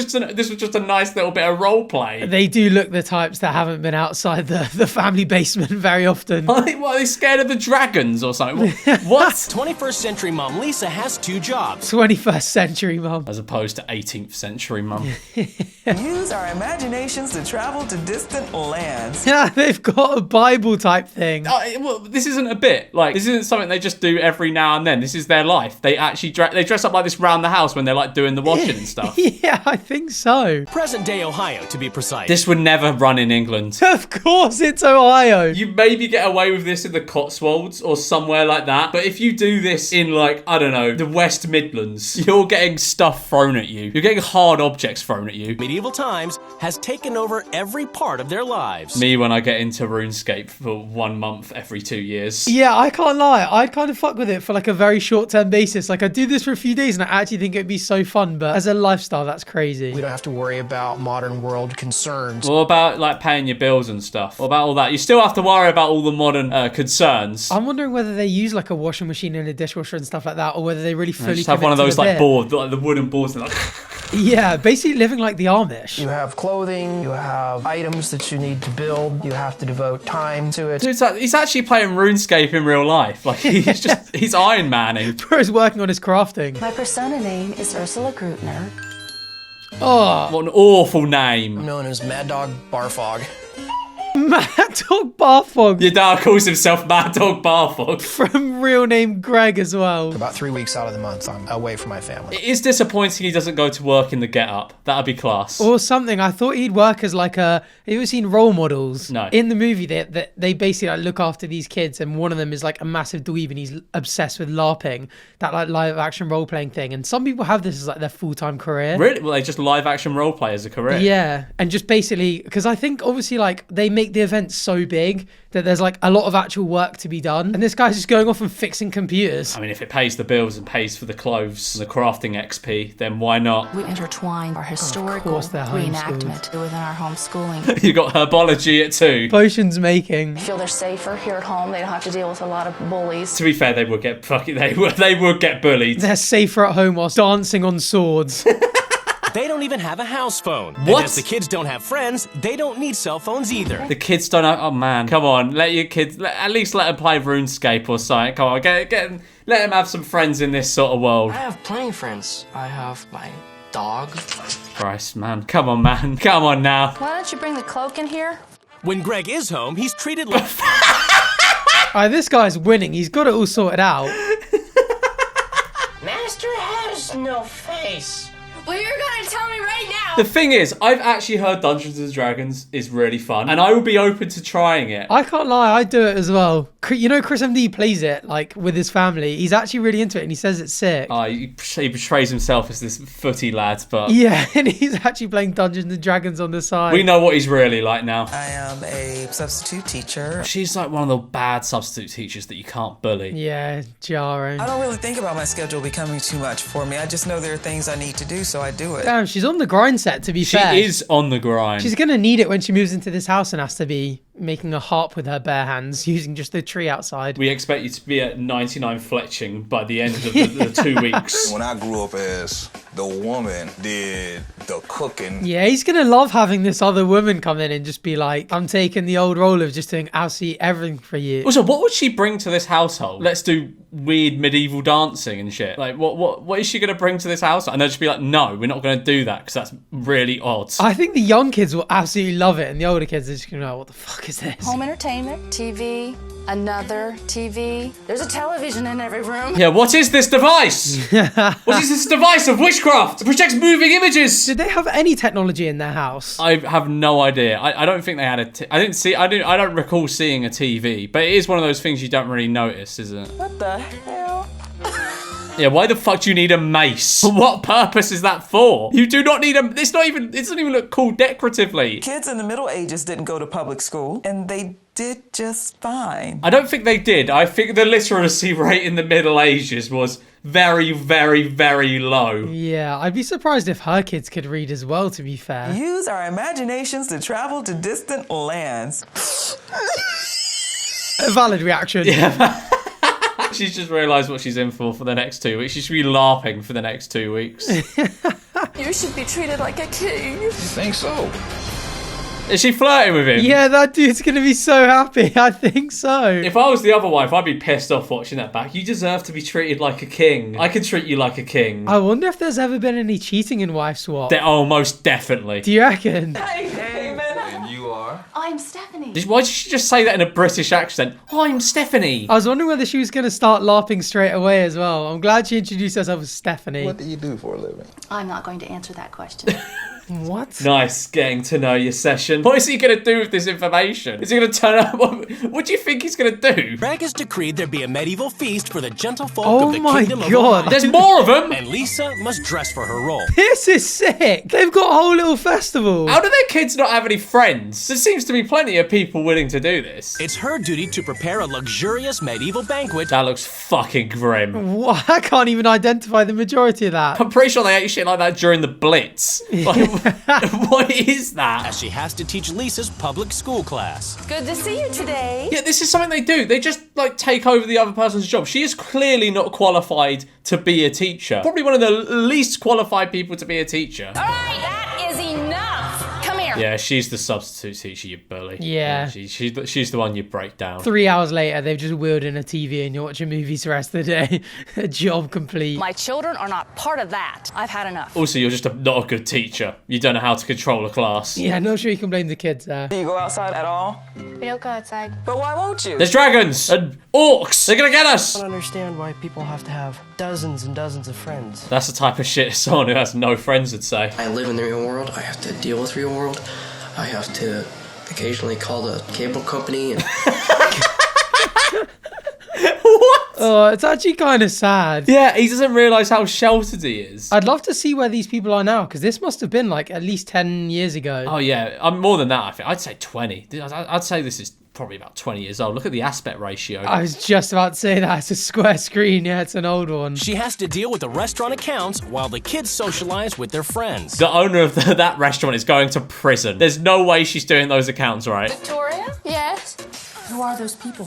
was just a nice little bit of role play. They do look the types that haven't been outside the family basement very often. What, are they scared of the dragons or something? What? 21st century mom Lisa has 2 jobs. 21st century mum. As opposed to 18th century mum. Use our imaginations to travel to distant lands. Yeah, they've got a Bible type thing. Well, this isn't a bit. Like, this isn't something they just do every now and then. This is their life. They actually they dress up like this round the house when they're like doing the washing and stuff. Yeah, I think so. Present day Ohio, to be precise. This would never run in England. Of course, it's Ohio. You maybe get away with this in the Cotswolds or somewhere like that. But if you do this in, like, I don't know, the West Midlands, you're getting stuff thrown at you. You're getting hard objects thrown at you. Medieval times has taken over every part of their lives. Me when I get into RuneScape for 1 month every 2 years. Yeah, I can't lie. I'd kind of fuck with it for like a very short-term basis. Like, I'd do this for a few days and I actually think it'd be so fun. But as a lifestyle, that's crazy. We don't have to worry about modern world concerns. What about, like, paying your bills and stuff? What about all that? You still have to worry about all the modern concerns. I'm wondering whether they use like a washing machine and a dishwasher and stuff like that, or whether they really fully just have one of those like boards, like the wooden boards. And like yeah, basically living like the Amish. You have clothing, you have items that you need to build, you have to devote time to it. Dude, he's actually playing RuneScape in real life. Like, he's Iron Manning. Bro's working on his crafting. My persona name is Ursula Grutner. Oh, what an awful name. I'm known as Mad Dog Barfog. Mad Dog Barfog. Your dad calls himself Mad Dog Barfog. From real name Greg as well. About 3 weeks out of the month, I'm away from my family. It is disappointing he doesn't go to work in the Get Up. That'd be class. Or something. I thought he'd work as like have you ever seen Role Models? No. In the movie, they basically like look after these kids, and one of them is like a massive dweeb, and he's obsessed with LARPing, that like live action role playing thing. And some people have this as like their full-time career. Really? Well, they just live action role play as a career. Yeah, and just basically because I think obviously like they make the events so big that there's like a lot of actual work to be done, and this guy's just going off and fixing computers. I mean, if it pays the bills and pays for the clothes and the crafting XP, then why not? We intertwine our historical reenactment within our homeschooling. You got herbology at 2. Potions making. I feel they're safer here at home. They don't have to deal with a lot of bullies. To be fair, they would get bullied. They're safer at home whilst dancing on swords. They don't even have a house phone. What? And as the kids don't have friends, they don't need cell phones either. The kids don't have... Oh, man. Come on. Let your kids... At least let them play RuneScape or something. Come on. Let them have some friends in this sort of world. I have plenty of friends. I have my dog. Christ, man. Come on, man. Come on now. Why don't you bring the cloak in here? When Greg is home, he's treated like... Alright, this guy's winning. He's got it all sorted out. Master has no face. Well, you're gonna tell me right now. The thing is, I've actually heard Dungeons & Dragons is really fun, and I would be open to trying it. I can't lie, I'd do it as well. You know, Chris MD plays it, like, with his family. He's actually really into it, and he says it's sick. He portrays himself as this footy lad, but... Yeah, and he's actually playing Dungeons & Dragons on the side. We know what he's really like now. I am a substitute teacher. She's like one of the bad substitute teachers that you can't bully. Yeah, jarring. I don't really think about my schedule becoming too much for me. I just know there are things I need to do, so I do it. Damn, she's on the grind set, to be fair. She is on the grind. She's going to need it when she moves into this house and has to be making a harp with her bare hands, using just the tree outside. We expect you to be at 99 fletching by the end of the 2 weeks. When I grew up as the woman did the cooking. Yeah, he's going to love having this other woman come in and just be like, I'm taking the old role of just doing absolutely everything for you. Also, what would she bring to this household? Let's do weird medieval dancing and shit. Like, what is she going to bring to this household? And they'll just be like, no, we're not going to do that because that's really odd. I think the young kids will absolutely love it, and the older kids are just going to know, what the fuck is this? Home entertainment, TV, another TV. There's a television in every room. Yeah, what is this device? What is this device of witchcraft? It projects moving images. Did they have any technology in their house? I have no idea. I don't think they had I don't recall seeing a TV, but it is one of those things you don't really notice, isn't it? What the hell? Yeah, why the fuck do you need a mace? What purpose is that for? You do not need it doesn't even look cool decoratively. Kids in the Middle Ages didn't go to public school, and they did just fine. I don't think they did. I think the literacy rate in the Middle Ages was very, very, very low. Yeah, I'd be surprised if her kids could read as well, to be fair. Use our imaginations to travel to distant lands. A valid reaction. Yeah. She's just realised what she's in for the next 2 weeks. She should be LARPing for the next 2 weeks. You should be treated like a king. You think so? Is she flirting with him? Yeah, that dude's gonna be so happy. I think so. If I was the other wife, I'd be pissed off watching that back. You deserve to be treated like a king. I can treat you like a king. I wonder if there's ever been any cheating in Wife Swap. Oh, most definitely. Do you reckon? And you are? I'm Stephanie. Why did she just say that in a British accent? I'm Stephanie. I was wondering whether she was going to start LARPing straight away as well. I'm glad she introduced herself as Stephanie. What do you do for a living? I'm not going to answer that question. What? Nice getting to know your session. What is he going to do with this information? Is he going to turn up? What do you think he's going to do? Frank has decreed there be a medieval feast for the gentlefolk Oh of the my Kingdom of God. Ohio. There's more of them. And Lisa must dress for her role. This is sick. They've got a whole little festival. How do their kids not have any friends? There seems to be plenty of people willing to do this. It's her duty to prepare a luxurious medieval banquet. That looks fucking grim. What? I can't even identify the majority of that. I'm pretty sure they ate shit like that during the Blitz. Like, what is that? As she has to teach Lisa's public school class. Good to see you today. Yeah, this is something they do. They just, like, take over the other person's job. She is clearly not qualified to be a teacher. Probably one of the least qualified people to be a teacher. All right, that is enough. Come here. Yeah, she's the substitute teacher, you bully. Yeah. She's the one you break down. 3 hours later, they've just wheeled in a TV and you're watching movies the rest of the day. Job complete. My children are not part of that. I've had enough. Also, you're just not a good teacher. You don't know how to control a class. Yeah, not sure you can blame the kids there. Do you go outside at all? We don't go outside. But why won't you? There's dragons and orcs. They're gonna get us. I don't understand why people have to have dozens and dozens of friends. That's the type of shit someone who has no friends would say. I live in the real world. I have to deal with real world. I have to occasionally call the cable company and What? Oh, it's actually kind of sad. Yeah, he doesn't realise how sheltered he is. I'd love to see where these people are now, because this must have been like at least 10 years ago. Oh yeah, I'm more than that. I think I'd say 20. I'd say this is probably about 20 years old. Look at the aspect ratio. I was just about to say that. It's a square screen. Yeah, it's an old one. She has to deal with the restaurant accounts while the kids socialize with their friends. The owner of that restaurant is going to prison. There's no way she's doing those accounts right. Victoria? Yes? Who are those people?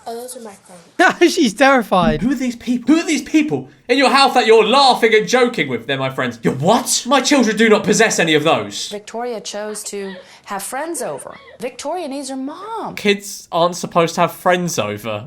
Oh, those are my friends. She's terrified. Who are these people? Who are these people in your house that you're laughing and joking with? They're my friends. You're what? My children do not possess any of those. Victoria chose to have friends over. Victoria needs her mom. Kids aren't supposed to have friends over.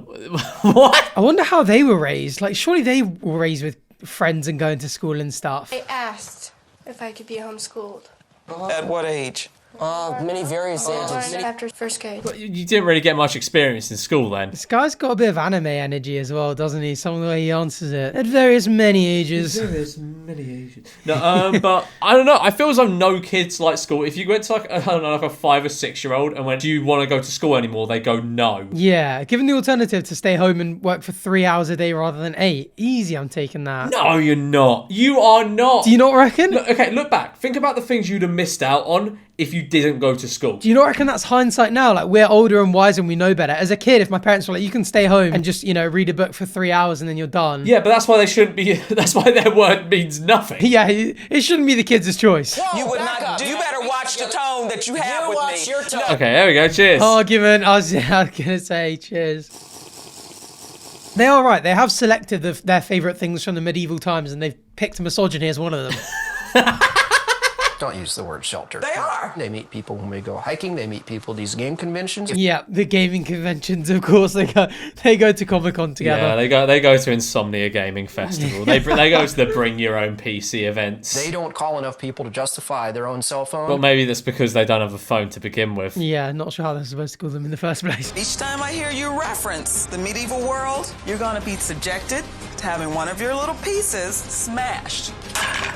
What? I wonder how they were raised. Like, surely they were raised with friends and going to school and stuff. I asked if I could be homeschooled. At what age? many various ages. After first grade. But you didn't really get much experience in school then. This guy's got a bit of anime energy as well, doesn't he? Some of the way he answers it. At various many ages. Various many ages. No, but I don't know. I feel as though no kids like school. If you went to like, I don't know, like a 5 or 6 year old and went, do you want to go to school anymore? They go, no. Yeah, given the alternative to stay home and work for 3 hours a day rather than 8, easy, I'm taking that. No, you're not. You are not. Do you not reckon? Okay, look back. Think about the things you'd have missed out on if you didn't go to school. Do you not reckon that's hindsight now? Like, we're older and wiser and we know better. As a kid, if my parents were like, you can stay home and just, you know, read a book for 3 hours and then you're done. Yeah, but that's why they shouldn't be, that's why their word means nothing. Yeah, it shouldn't be the kids' choice. You would not. You better watch the tone that you have with me. Your tone. Okay, there we go. Cheers. Argument. I was gonna say cheers. They are right. They have selected their favourite things from the medieval times and they've picked misogyny as one of them. Don't use the word shelter. They are. They meet people when we go hiking. They meet people at these game conventions. Yeah, the gaming conventions, of course. They go to Comic-Con together. Yeah, they go to Insomnia Gaming Festival. they go to the Bring Your Own PC events. They don't call enough people to justify their own cell phone. Well, maybe that's because they don't have a phone to begin with. Yeah, not sure how they're supposed to call them in the first place. Each time I hear you reference the medieval world, you're gonna be subjected to having one of your little pieces smashed.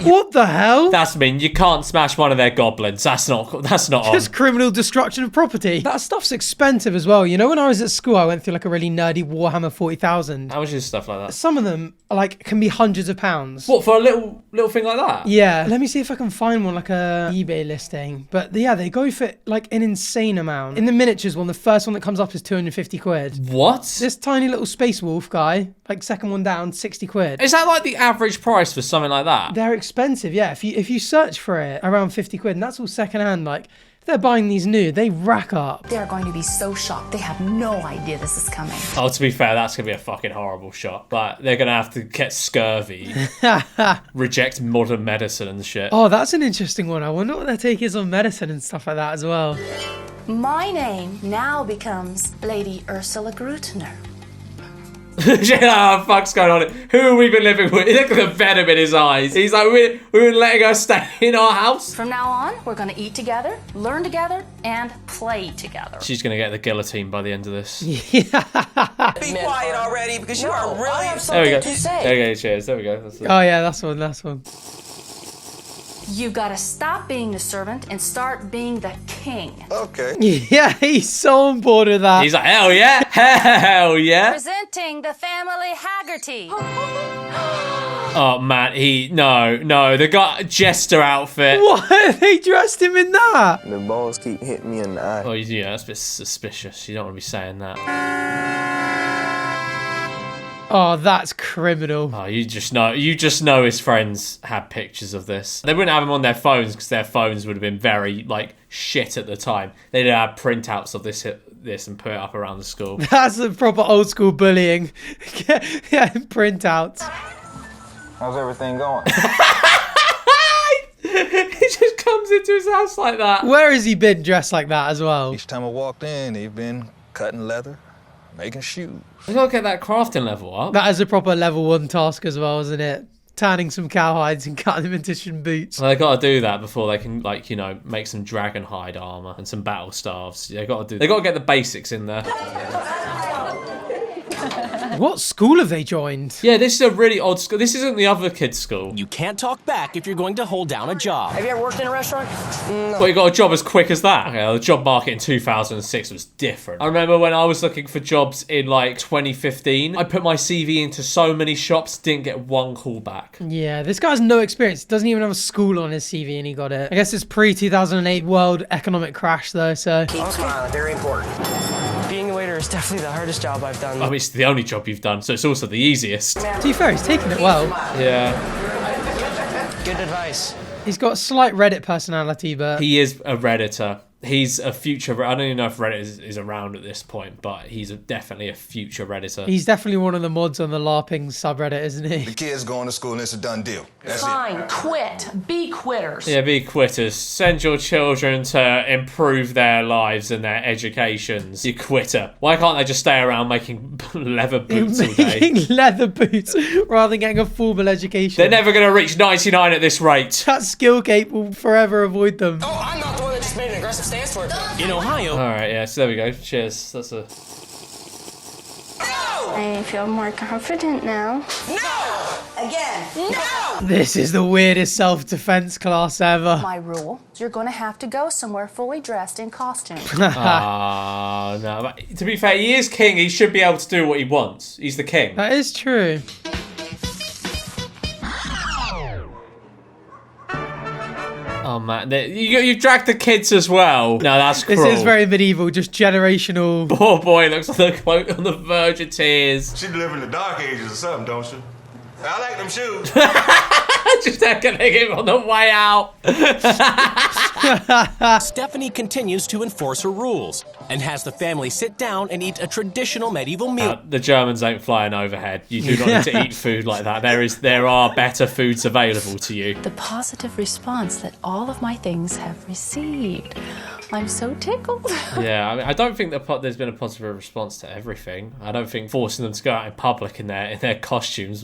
What the hell? That's mean you can't smash one of their goblins. That's not on. Just criminal destruction of property. That stuff's expensive as well. You know, when I was at school, I went through like a really nerdy Warhammer 40,000. How much is stuff like that? Some of them can be hundreds of pounds. What, for a little thing like that? Yeah. Let me see if I can find one, like a eBay listing. But yeah, they go for like an insane amount. In the miniatures one, the first one that comes up is 250 quid. What? This tiny little Space Wolf guy, like second one down, 60 quid. Is that like the average price for something like that? They're expensive, yeah. If you search for it, around 50 quid, and that's all second hand, like If they're buying these new, they rack up. They're going to be so shocked. They have no idea this is coming. Oh, to be fair, that's going to be a fucking horrible shot. But they're going to have to get scurvy, reject modern medicine and shit. Oh, that's an interesting one. I wonder what their take is on medicine and stuff like that as well. My name now becomes Lady Ursula Grutner. What the fuck's going on? Who have we been living with? Look at the venom in his eyes. He's like, we've been letting her stay in our house. From now on, we're going to eat together, learn together, and play together. She's going to get the guillotine by the end of this. Be quiet already, because you are really I have There we something go. to say. Okay, cheers. There we go. That's it. Oh yeah, that's one. You've got to stop being the servant and start being the king. Okay. Yeah, he's so on board with that. He's like, hell yeah, hell yeah. Presenting the family Haggerty. Oh man, no, they got a jester outfit. What? They dressed him in that? The balls keep hitting me in the eye. Oh yeah, that's a bit suspicious. You don't want to be saying that. Oh, that's criminal. Oh, you just know his friends had pictures of this. They wouldn't have them on their phones because their phones would have been very like shit at the time. They'd have printouts of this and put it up around the school. That's the proper old school bullying. Yeah, printouts. How's everything going? He just comes into his house like that. Where has he been dressed like that as well? Each time I walked in, they've been cutting leather, making shoes. We gotta get that crafting level up. That is a proper level 1 task as well, isn't it? Tanning some cowhides and cutting them into some boots. Well, they gotta do that before they can, like, you know, make some dragon hide armor and some battle staves. They gotta get the basics in there. What school have they joined? Yeah, this is a really odd school. This isn't the other kid's school. You can't talk back if you're going to hold down a job. Have you ever worked in a restaurant? No. Well, you got a job as quick as that. Okay, the job market in 2006 was different. I remember when I was looking for jobs in like 2015, I put my CV into so many shops, didn't get one call back. Yeah, this guy has no experience. Doesn't even have a school on his CV and he got it. I guess it's pre-2008 world economic crash though, so... Keep smiling, very important. Being a waiter is definitely the hardest job I've done. I mean, it's the only job you've done, so it's also the easiest. To be fair, he's taking it well. Yeah. Good advice. He's got a slight Reddit personality, but... He is a Redditor. He's a future... I don't even know if Reddit is around at this point, but he's definitely a future Redditor. He's definitely one of the mods on the LARPing subreddit, isn't he? The kids going to school and it's a done deal. That's Fine, quit. Be quitters. Yeah, be quitters. Send your children to improve their lives and their educations. You quitter. Why can't they just stay around making leather boots all day? Making leather boots rather than getting a formal education. They're never going to reach 99 at this rate. That skill gate will forever avoid them. Oh, I'm not the one that just made an aggressive stance for it. In Ohio. All right, yeah, so there we go. Cheers. That's a... I feel more confident now. No! Again. No! This is the weirdest self-defense class ever. My rule, you're going to have to go somewhere fully dressed in costume. Ah, no. But to be fair, he is king. He should be able to do what he wants. He's the king. That is true. Oh man, you've dragged the kids as well. No, that's cruel. This is very medieval, just generational. Poor boy looks like the quote on the verge of tears. She live in the dark ages or something, don't she? I like them shoes. Just heckling him on the way out. Stephanie continues to enforce her rules and has the family sit down and eat a traditional medieval meal. The Germans ain't flying overhead. You do not need to eat food like that. There are better foods available to you. The positive response that all of my things have received. I'm so tickled. Yeah, I mean, I don't think that there's been a positive response to everything. I don't think forcing them to go out in public in their costumes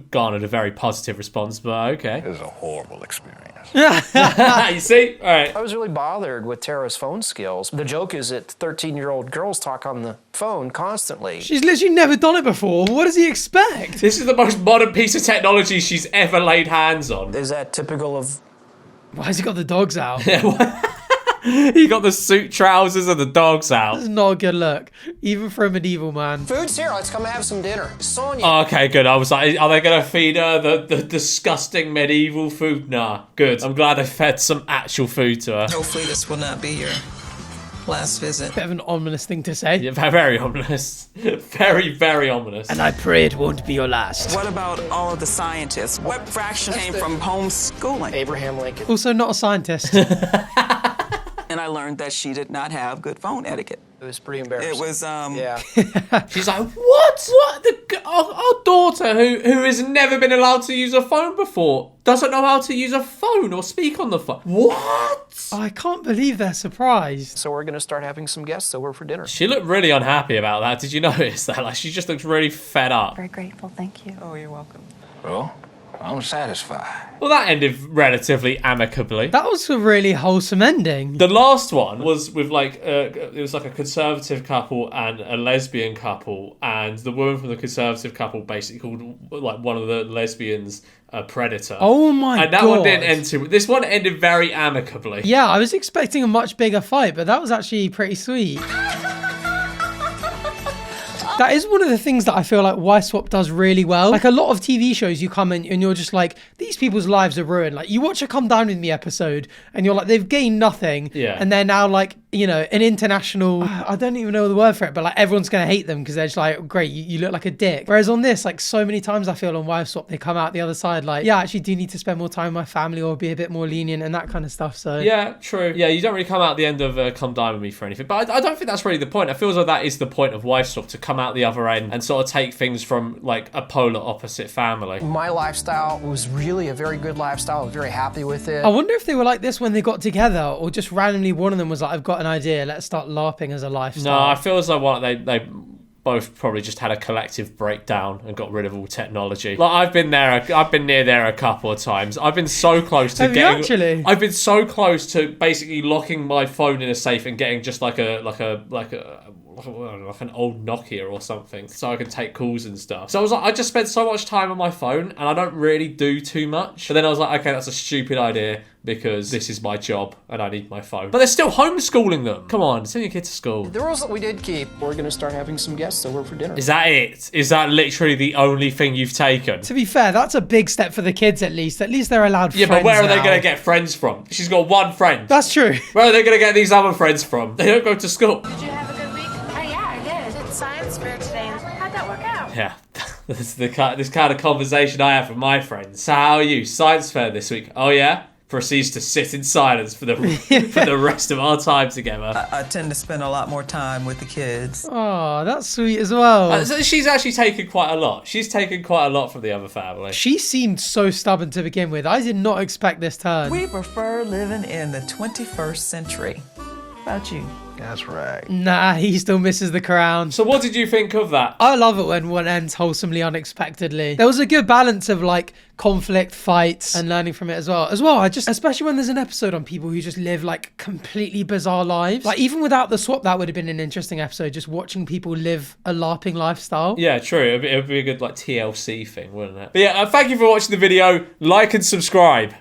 garnered a very positive response, but okay. It was a horrible experience. You see? All right. I was really bothered with Tara's phone skills. The joke is that 13-year-old girls talk on the phone constantly. She's literally never done it before. What does he expect? This is the most modern piece of technology she's ever laid hands on. Is that typical of... Why has he got the dogs out? He got the suit trousers and the dogs out. This is not a good look, even for a medieval man. Food's here. Let's come have some dinner. Sonia. Oh, okay, good. I was like, are they going to feed her the disgusting medieval food? Nah, good. I'm glad they fed some actual food to her. Hopefully this will not be your last visit. Bit of an ominous thing to say. Yeah, very ominous. Very, very ominous. And I pray it won't be your last. What about all of the scientists? What fraction came from homeschooling? Abraham Lincoln. Also not a scientist. And I I learned that she did not have good phone etiquette. It was pretty embarrassing. It was, Yeah. She's like, what? What? Our daughter, who has never been allowed to use a phone before, doesn't know how to use a phone or speak on the phone. What? I can't believe they're surprised. So we're going to start having some guests over for dinner. She looked really unhappy about that. Did you notice that? Like, she just looks really fed up. Very grateful, thank you. oh, you're welcome. Well, I'm satisfied. Well, that ended relatively amicably. That was a really wholesome ending. The last one was with like it was like a conservative couple and a lesbian couple, and the woman from the conservative couple basically called like one of the lesbians a predator. Oh my god! And that one didn't end too. This one ended very amicably. Yeah, I was expecting a much bigger fight, but that was actually pretty sweet. That is one of the things that I feel like Wife Swap does really well. Like a lot of TV shows, you come in and you're just like, these people's lives are ruined. Like you watch a Come Down With Me episode and you're like, they've gained nothing. Yeah. And they're now like, you know, an international, I don't even know the word for it, but like everyone's going to hate them because they're just like, great, you look like a dick. Whereas on this, like so many times I feel on Wife Swap, they come out the other side like, yeah, I actually do need to spend more time with my family or be a bit more lenient and that kind of stuff. So yeah, true. Yeah, you don't really come out at the end of Come Dine With Me for anything. But I don't think that's really the point. I feel as though that is the point of Wife Swap, to come out the other end and sort of take things from like a polar opposite family. My lifestyle was really a very good lifestyle. I was very happy with it. I wonder if they were like this when they got together, or just randomly one of them was like, I've got an idea, let's start LARPing as a lifestyle. No, I feel as though they both probably just had a collective breakdown and got rid of all technology. Like I've been near there a couple of times. I've been so close to I've been so close to basically locking my phone in a safe and getting just like an old Nokia or something, so I can take calls and stuff. So I was like, I just spent so much time on my phone and I don't really do too much. But then I was like, okay, that's a stupid idea because this is my job and I need my phone. But they're still homeschooling them. Come on, send your kid to school. The rules that we did keep, we're going to start having some guests over for dinner. Is that it? Is that literally the only thing you've taken? To be fair, that's a big step for the kids at least. At least they're allowed friends. Yeah, but where are they now. going to get friends from? She's got one friend. That's true. Where are they going to get these other friends from? They don't go to school. Did you have a good week? Oh yeah, I did. Did science fair today. How'd that work out? Yeah, this kind of conversation I have with my friends. So how are you? Science fair this week? Oh yeah? Proceeds to sit in silence for the rest of our time together. I tend to spend a lot more time with the kids. Oh, that's sweet as well. So she's actually taken quite a lot. She's taken quite a lot from the other family. She seemed so stubborn to begin with. I did not expect this turn. We prefer living in the 21st century. How about you? That's right. Nah, he still misses the crown. So what did you think of that? I love it when one ends wholesomely unexpectedly. There was a good balance of like conflict, fights, and learning from it as well. Especially when there's an episode on people who just live like completely bizarre lives. Like even without the swap, that would have been an interesting episode. Just watching people live a LARPing lifestyle. Yeah, true. It would be a good like TLC thing, wouldn't it? But yeah, thank you for watching the video. Like and subscribe.